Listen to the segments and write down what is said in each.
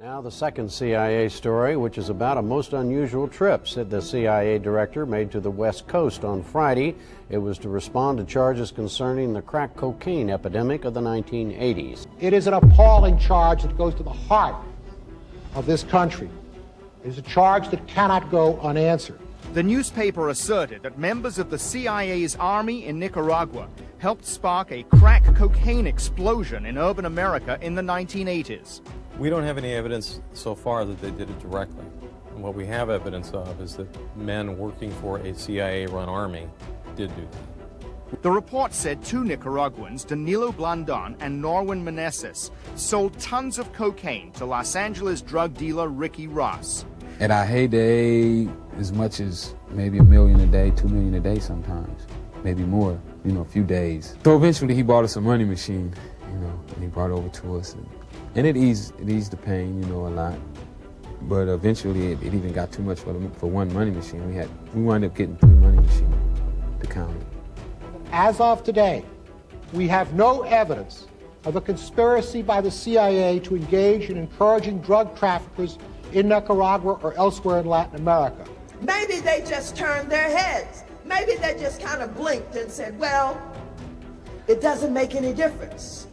Now the second CIA story, which is about a most unusual trip, said the CIA director made to the West Coast on Friday. It was to respond to charges concerning the crack cocaine epidemic of the 1980s. It is an appalling charge that goes to the heart of this country. It is a charge that cannot go unanswered. The newspaper asserted that members of the CIA's army in Nicaragua helped spark a crack cocaine explosion in urban America in the 1980s. We don't have any evidence so far that they did it directly. And what we have evidence of is that men working for a CIA-run army did do that. The report said two Nicaraguans, Danilo Blandon and Norwin Meneses, sold tons of cocaine to Los Angeles drug dealer Ricky Ross. At our heyday, as much as maybe $1 million a day, $2 million a day sometimes, maybe more, a few days. So eventually he bought us a money machine, and he brought it over to us. And it eased the pain, a lot. But eventually it even got too much for one money machine. We wound up getting 3 money machines to count it. As of today, we have no evidence of a conspiracy by the CIA to engage in encouraging drug traffickers in Nicaragua or elsewhere in Latin America. Maybe they just turned their heads. Maybe they just kind of blinked and said, well, it doesn't make any difference.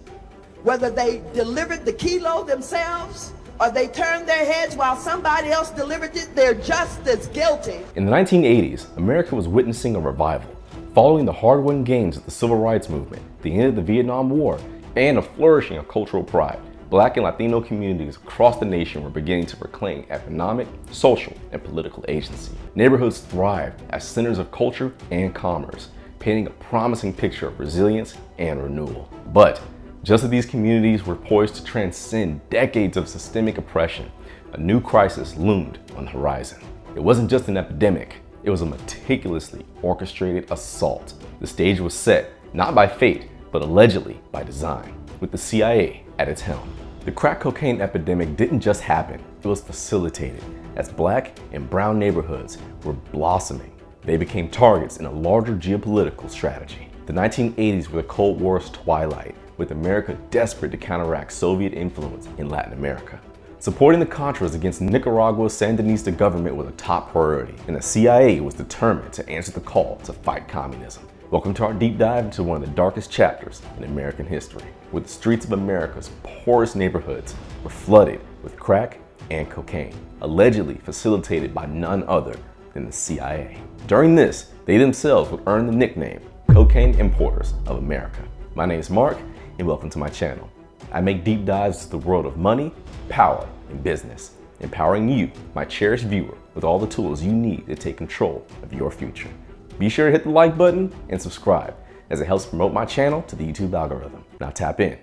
Whether they delivered the kilo themselves or they turned their heads while somebody else delivered it, they're just as guilty. In the 1980s, America was witnessing a revival, following the hard-won gains of the Civil Rights Movement, the end of the Vietnam War, and a flourishing of cultural pride. Black and Latino communities across the nation were beginning to proclaim economic, social, and political agency. Neighborhoods thrived as centers of culture and commerce, painting a promising picture of resilience and renewal. But just as these communities were poised to transcend decades of systemic oppression, a new crisis loomed on the horizon. It wasn't just an epidemic, it was a meticulously orchestrated assault. The stage was set, not by fate, but allegedly by design, with the CIA at its helm. The crack cocaine epidemic didn't just happen, it was facilitated as black and brown neighborhoods were blossoming. They became targets in a larger geopolitical strategy. The 1980s were the Cold War's twilight, with America desperate to counteract Soviet influence in Latin America. Supporting the Contras against Nicaragua's Sandinista government was a top priority, and the CIA was determined to answer the call to fight communism. Welcome to our deep dive into one of the darkest chapters in American history, where the streets of America's poorest neighborhoods were flooded with crack and cocaine, allegedly facilitated by none other than the CIA. During this, they themselves would earn the nickname Cocaine Importers of America. My name is Mark, and welcome to my channel. I make deep dives into the world of money, power, and business, empowering you, my cherished viewer, with all the tools you need to take control of your future. Be sure to hit the like button and subscribe, as it helps promote my channel to the YouTube algorithm. Now tap in,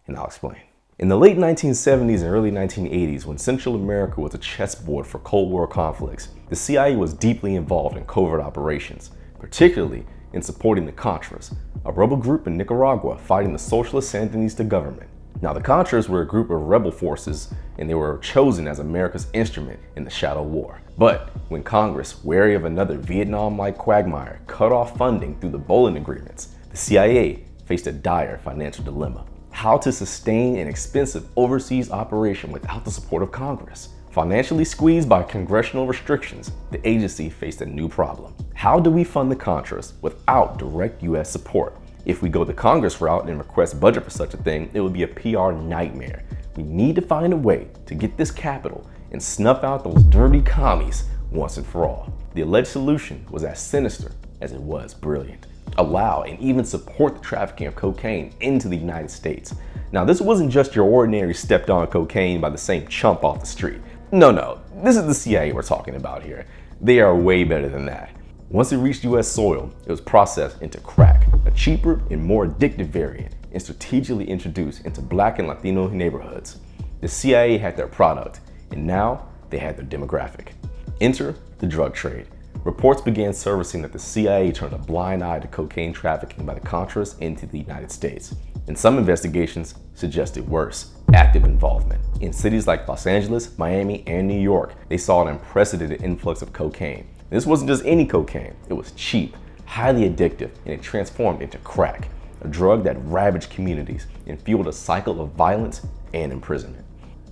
and I'll explain. In the late 1970s and early 1980s, when Central America was a chessboard for Cold War conflicts, the CIA was deeply involved in covert operations, particularly in supporting the Contras, a rebel group in Nicaragua fighting the socialist Sandinista government. Now, the Contras were a group of rebel forces, and they were chosen as America's instrument in the Shadow War. But when Congress, wary of another Vietnam-like quagmire, cut off funding through the Bolin agreements, the CIA faced a dire financial dilemma: how to sustain an expensive overseas operation without the support of Congress. Financially squeezed by congressional restrictions, the agency faced a new problem. How do we fund the Contras without direct U.S. support? If we go the Congress route and request budget for such a thing, it would be a PR nightmare. We need to find a way to get this capital and snuff out those dirty commies once and for all. The alleged solution was as sinister as it was brilliant: allow and even support the trafficking of cocaine into the United States. Now, this wasn't just your ordinary stepped on cocaine by the same chump off the street. No, this is the CIA we're talking about here. They are way better than that. Once it reached US soil, it was processed into crack, a cheaper and more addictive variant, and strategically introduced into black and Latino neighborhoods. The CIA had their product, and now they had their demographic. Enter the drug trade. Reports began surfacing that the CIA turned a blind eye to cocaine trafficking by the Contras into the United States. And some investigations suggested worse: active involvement. In cities like Los Angeles, Miami, and New York, they saw an unprecedented influx of cocaine. This wasn't just any cocaine, it was cheap, highly addictive, and it transformed into crack, a drug that ravaged communities and fueled a cycle of violence and imprisonment.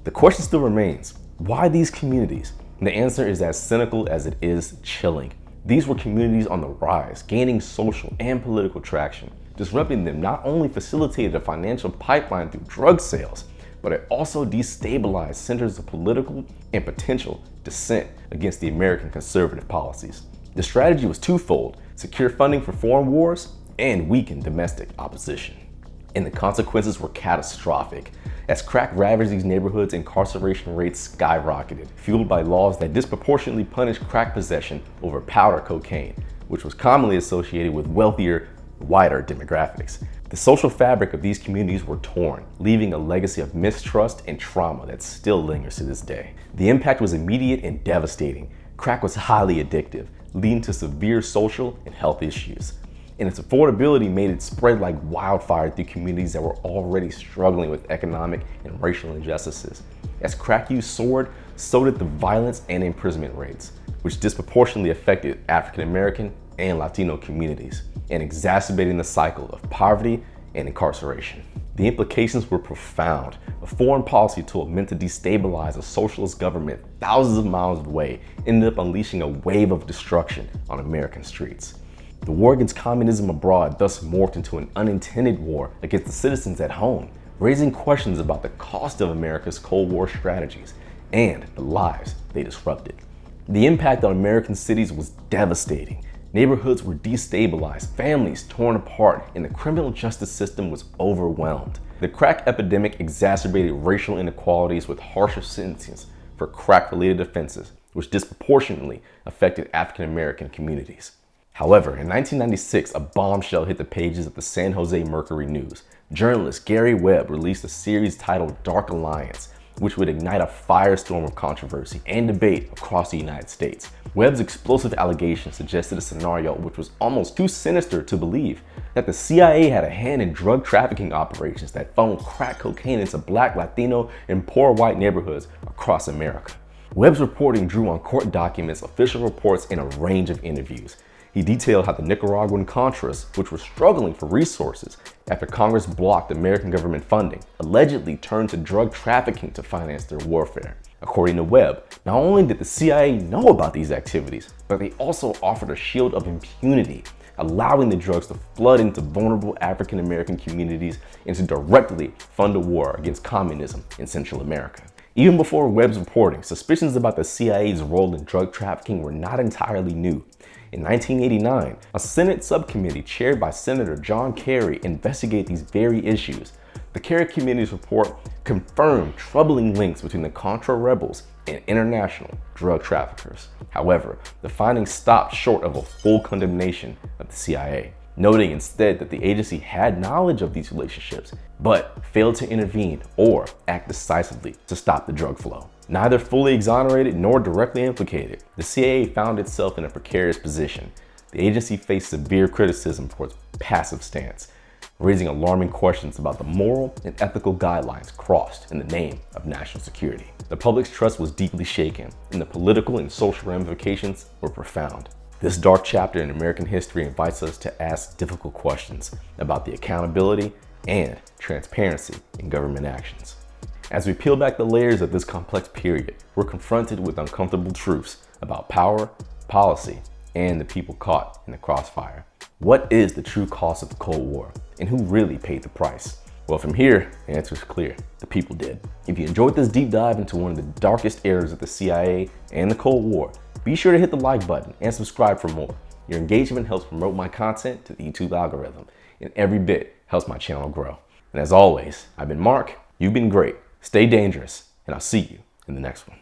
The question still remains, why these communities? And the answer is as cynical as it is chilling. These were communities on the rise, gaining social and political traction. Disrupting them not only facilitated a financial pipeline through drug sales, but it also destabilized centers of political and potential dissent against the American conservative policies. The strategy was twofold: secure funding for foreign wars and weaken domestic opposition. And the consequences were catastrophic. As crack ravaged these neighborhoods, incarceration rates skyrocketed, fueled by laws that disproportionately punished crack possession over powder cocaine, which was commonly associated with wealthier, whiter demographics. The social fabric of these communities were torn, leaving a legacy of mistrust and trauma that still lingers to this day. The impact was immediate and devastating. Crack was highly addictive, leading to severe social and health issues. And its affordability made it spread like wildfire through communities that were already struggling with economic and racial injustices. As crack use soared, so did the violence and imprisonment rates, which disproportionately affected African American and Latino communities, and exacerbating the cycle of poverty and incarceration. The implications were profound. A foreign policy tool meant to destabilize a socialist government thousands of miles away ended up unleashing a wave of destruction on American streets. The war against communism abroad thus morphed into an unintended war against the citizens at home, raising questions about the cost of America's Cold War strategies and the lives they disrupted. The impact on American cities was devastating. Neighborhoods were destabilized, families torn apart, and the criminal justice system was overwhelmed. The crack epidemic exacerbated racial inequalities with harsher sentences for crack-related offenses, which disproportionately affected African American communities. However, in 1996, a bombshell hit the pages of the San Jose Mercury News. Journalist Gary Webb released a series titled Dark Alliance, which would ignite a firestorm of controversy and debate across the United States. Webb's explosive allegations suggested a scenario which was almost too sinister to believe, that the CIA had a hand in drug trafficking operations that funneled crack cocaine into Black, Latino, and poor white neighborhoods across America. Webb's reporting drew on court documents, official reports, and a range of interviews. He detailed how the Nicaraguan Contras, which were struggling for resources after Congress blocked American government funding, allegedly turned to drug trafficking to finance their warfare. According to Webb, not only did the CIA know about these activities, but they also offered a shield of impunity, allowing the drugs to flood into vulnerable African American communities and to directly fund a war against communism in Central America. Even before Webb's reporting, suspicions about the CIA's role in drug trafficking were not entirely new. In 1989, a Senate subcommittee chaired by Senator John Kerry investigated these very issues. The Kerry Committee's report confirmed troubling links between the Contra rebels and international drug traffickers. However, the findings stopped short of a full condemnation of the CIA, noting instead that the agency had knowledge of these relationships, but failed to intervene or act decisively to stop the drug flow. Neither fully exonerated nor directly implicated, the CIA found itself in a precarious position. The agency faced severe criticism for its passive stance, raising alarming questions about the moral and ethical guidelines crossed in the name of national security. The public's trust was deeply shaken, and the political and social ramifications were profound. This dark chapter in American history invites us to ask difficult questions about the accountability and transparency in government actions. As we peel back the layers of this complex period, we're confronted with uncomfortable truths about power, policy, and the people caught in the crossfire. What is the true cost of the Cold War, and who really paid the price? Well, from here, the answer is clear. The people did. If you enjoyed this deep dive into one of the darkest eras of the CIA and the Cold War, be sure to hit the like button and subscribe for more. Your engagement helps promote my content to the YouTube algorithm, and every bit helps my channel grow. And as always, I've been Mark, you've been great, stay dangerous, and I'll see you in the next one.